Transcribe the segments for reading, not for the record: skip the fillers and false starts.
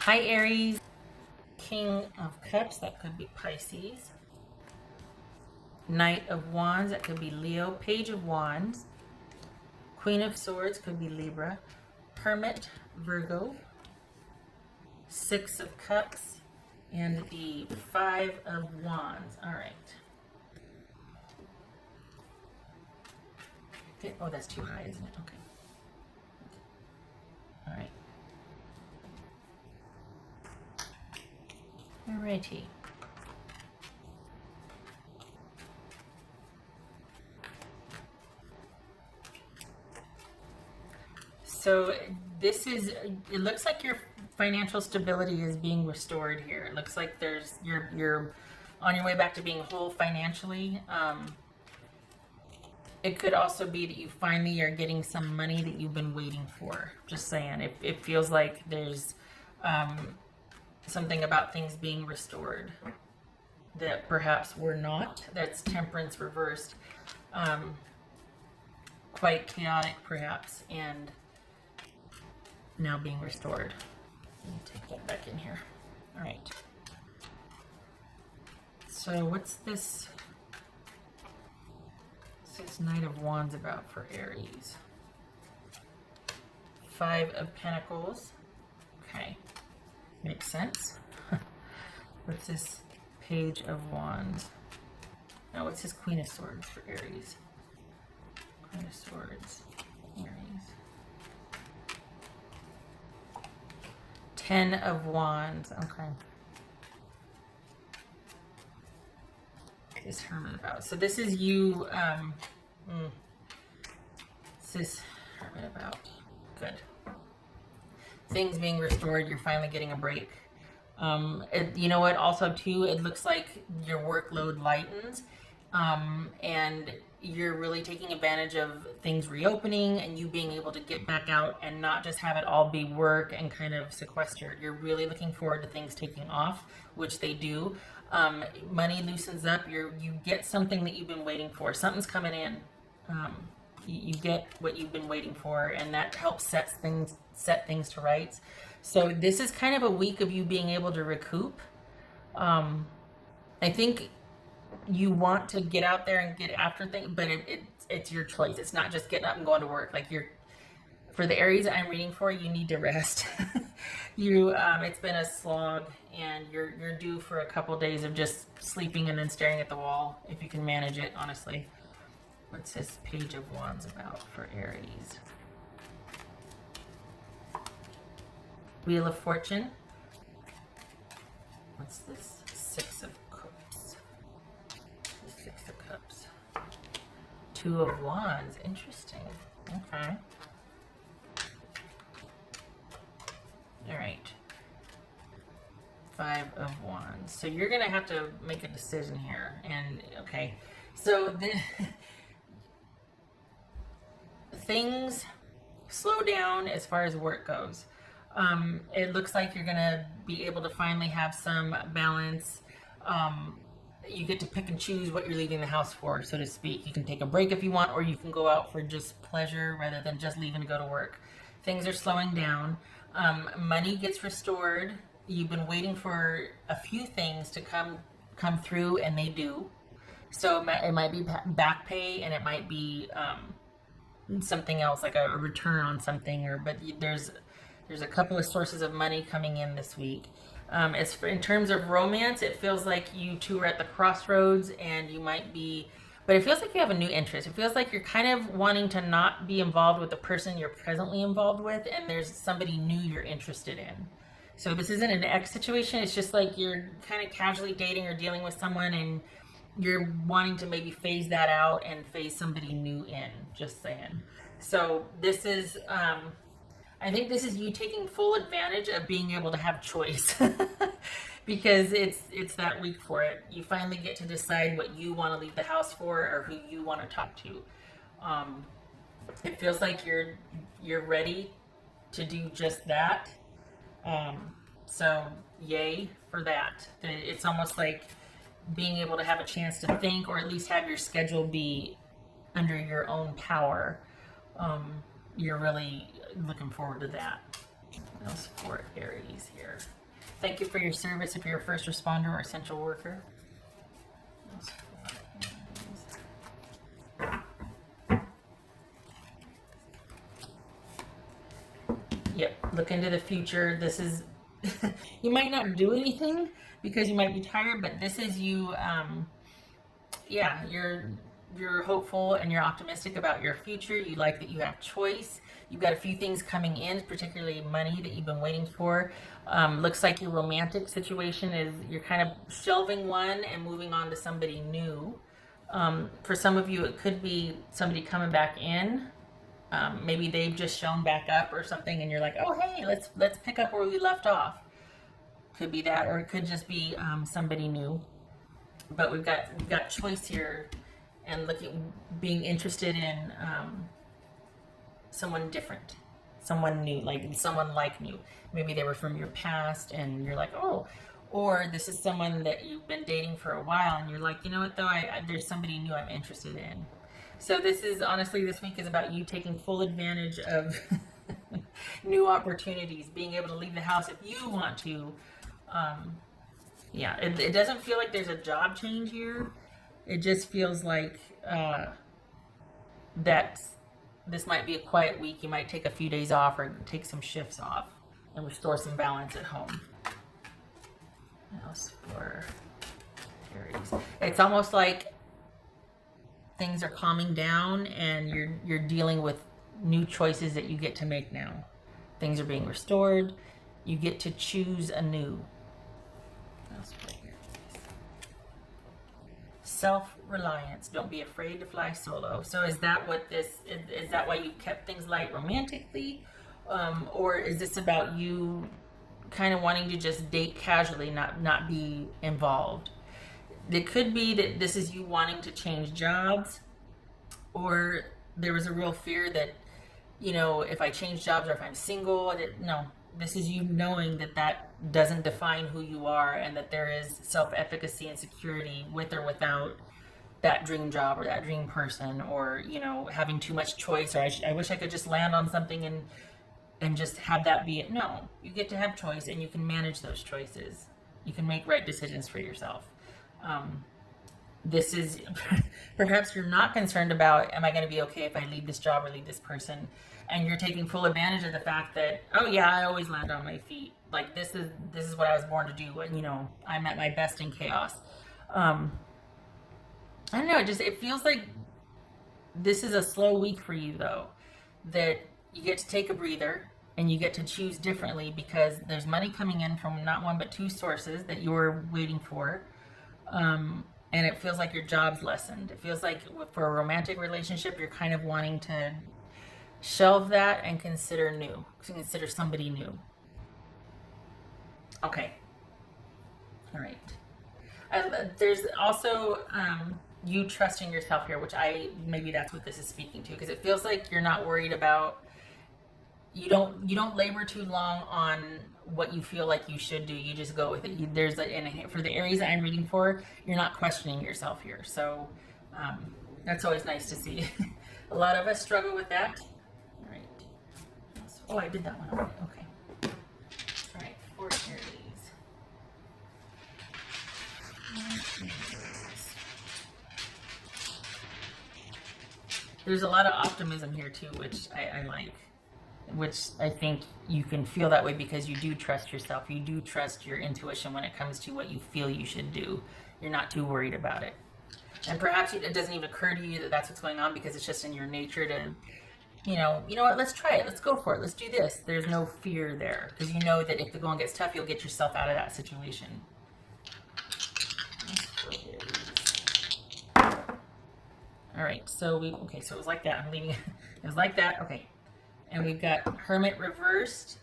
Hi Aries. King of Cups, that could be Pisces. Knight of Wands, that could be Leo. Page of Wands. Queen of Swords could be Libra. Hermit, Virgo. Six of Cups. And the Five of Wands. All right. Okay. Oh, that's too high, isn't it? Okay. All right. Alrighty. So this is, it looks like your financial stability is being restored here. It looks like there's, you're on your way back to being whole financially. It could also be that you finally are getting some money that you've been waiting for. Just saying, it feels like there's something about things being restored that perhaps were not. That's Temperance reversed. Quite chaotic perhaps, and now being restored. Let me take that back in here. All right. So what's this? What's this Knight of Wands about for Aries? Five of Pentacles. Okay. Makes sense. What's this Page of Wands? Now, what's this Queen of Swords for Aries? Queen of Swords, Aries. Ten of Wands. Okay. This Hermit about. So this is you. This is Hermit about. Good. Things being restored. You're finally getting a break. You know what? Also, too, it looks like your workload lightens, and you're really taking advantage of things reopening and you being able to get back out and not just have it all be work and kind of sequestered. You're really looking forward to things taking off, which they do. Money loosens up. You get something that you've been waiting for. Something's coming in. You get what you've been waiting for, and that helps set things to rights. So this is kind of a week of you being able to recoup. I think you want to get out there and get after things, but it's your choice. It's not just getting up and going to work. Like for the Aries I'm reading for, you need to rest. It's been a slog, and you're due for a couple days of just sleeping and then staring at the wall, if you can manage it, honestly. What's this Page of Wands about for Aries? Wheel of Fortune. What's this? Six of Cups. Six of Cups. Two of Wands. Interesting. Okay. All right. Five of Wands. So you're going to have to make a decision here. And, okay. So things slow down as far as work goes. It looks like you're going to be able to finally have some balance. You get to pick and choose what you're leaving the house for, so to speak. You can take a break if you want, or you can go out for just pleasure rather than just leaving to go to work. Things are slowing down. Money gets restored. You've been waiting for a few things to come through, and they do. So it might be back pay, and it might be something else, like a return on something, but there's a couple of sources of money coming in this week. In terms of romance, it feels like you two are at the crossroads, and you might be, but it feels like you have a new interest. It feels like you're kind of wanting to not be involved with the person you're presently involved with, and there's somebody new you're interested in. So this isn't an ex situation. It's just like you're kind of casually dating or dealing with someone, and you're wanting to maybe phase that out and phase somebody new in, just saying. So this is, I think this is you taking full advantage of being able to have choice because it's that week for it. You finally get to decide what you want to leave the house for, or who you want to talk to. It feels like you're ready to do just that. So yay for that. It's almost like being able to have a chance to think, or at least have your schedule be under your own power. You're really looking forward to that. What else for Aries here? Thank you for your service if you're a first responder or essential worker. Yep, look into the future. This is, you might not do anything because you might be tired, but this is you, yeah, you're hopeful and you're optimistic about your future. You like that you have choice. You've got a few things coming in, particularly money that you've been waiting for. Looks like your romantic situation is you're kind of shelving one and moving on to somebody new. For some of you, it could be somebody coming back in. Maybe they've just shown back up or something, and you're like, oh hey, let's pick up where we left off. Could be that, or it could just be somebody new. But we've got choice here, and being interested in someone different, someone new, like someone like you. Maybe they were from your past, and you're like, oh. Or this is someone that you've been dating for a while, and you're like, you know what though, there's somebody new I'm interested in. So this is, honestly, this week is about you taking full advantage of new opportunities, being able to leave the house if you want to. Yeah, it doesn't feel like there's a job change here. It just feels like that this might be a quiet week. You might take a few days off or take some shifts off and restore some balance at home. What else for Aries? It's almost like things are calming down and you're dealing with new choices that you get to make now. Things are being restored. You get to choose anew. What else for Aries? Self-reliance. Don't be afraid to fly solo. So is that what this is that why you kept things light romantically? Or is this about you kind of wanting to just date casually, not be involved? It could be that this is you wanting to change jobs, or there was a real fear that, you know, if I change jobs or if I'm single, no, this is you knowing that that doesn't define who you are, and that there is self-efficacy and security with or without that dream job or that dream person, or, you know, having too much choice, or I wish I could just land on something and just have that be it. No, you get to have choice, and you can manage those choices. You can make right decisions for yourself. This is, perhaps you're not concerned about, am I going to be okay if I leave this job or leave this person? And you're taking full advantage of the fact that, oh yeah, I always land on my feet. Like this is what I was born to do. And, you know, I'm at my best in chaos. I don't know. It feels like this is a slow week for you though, that you get to take a breather and you get to choose differently, because there's money coming in from not one but two sources that you're waiting for. And it feels like your job's lessened. It feels like for a romantic relationship, you're kind of wanting to shelve that and consider somebody new. Okay. All right. There's also you trusting yourself here, which maybe that's what this is speaking to, because it feels like you're not worried about, you don't labor too long on what you feel like you should do. You just go with it. For the Aries I'm reading for, you're not questioning yourself here. So that's always nice to see. A lot of us struggle with that. All right. Oh, I did that one already. Okay. All right, for Aries. There's a lot of optimism here too, which I like. Which I think you can feel that way because you do trust yourself. You do trust your intuition when it comes to what you feel you should do. You're not too worried about it. And perhaps it doesn't even occur to you that that's what's going on, because it's just in your nature to, you know what, let's try it. Let's go for it. Let's do this. There's no fear there, because you know that if the going gets tough, you'll get yourself out of that situation. All right, so so it was like that. I'm leaving it. It was like that. Okay. And we've got Hermit reversed.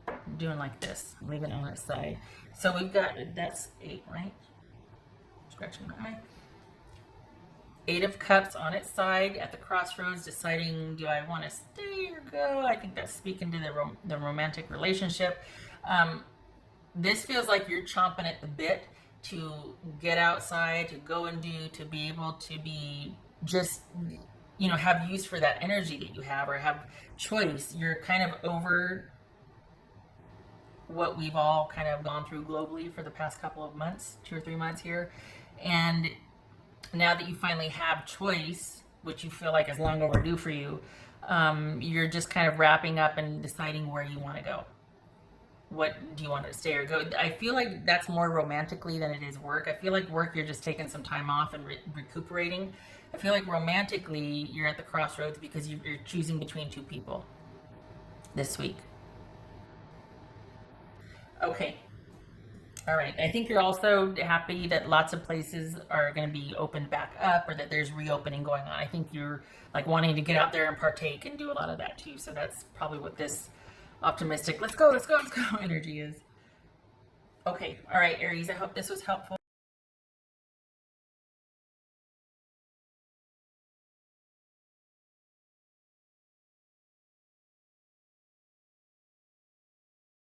I'm doing like this. I'm leaving it on its side. So we've got, that's 8, right? Scratching my eye. 8 of Cups on its side at the crossroads, deciding, do I want to stay or go? I think that's speaking to the romantic relationship. This feels like you're chomping at the bit to get outside, to go and do, to be able to be just, you know, have use for that energy that you have, or have choice. You're kind of over, what we've all kind of gone through globally for the past couple of months, 2 or 3 months here. And now that you finally have choice, which you feel like is long overdue for you, you're just kind of wrapping up and deciding where you want to go. What do you want to stay or go? I feel like that's more romantically than it is work. I feel like work, you're just taking some time off and recuperating. I feel like romantically, you're at the crossroads because you're choosing between 2 people this week. Okay. All right. I think you're also happy that lots of places are going to be opened back up, or that there's reopening going on. I think you're like wanting to get out there and partake and do a lot of that too. So that's probably what this optimistic, let's go, let's go, let's go energy is. Okay. All right, Aries, I hope this was helpful.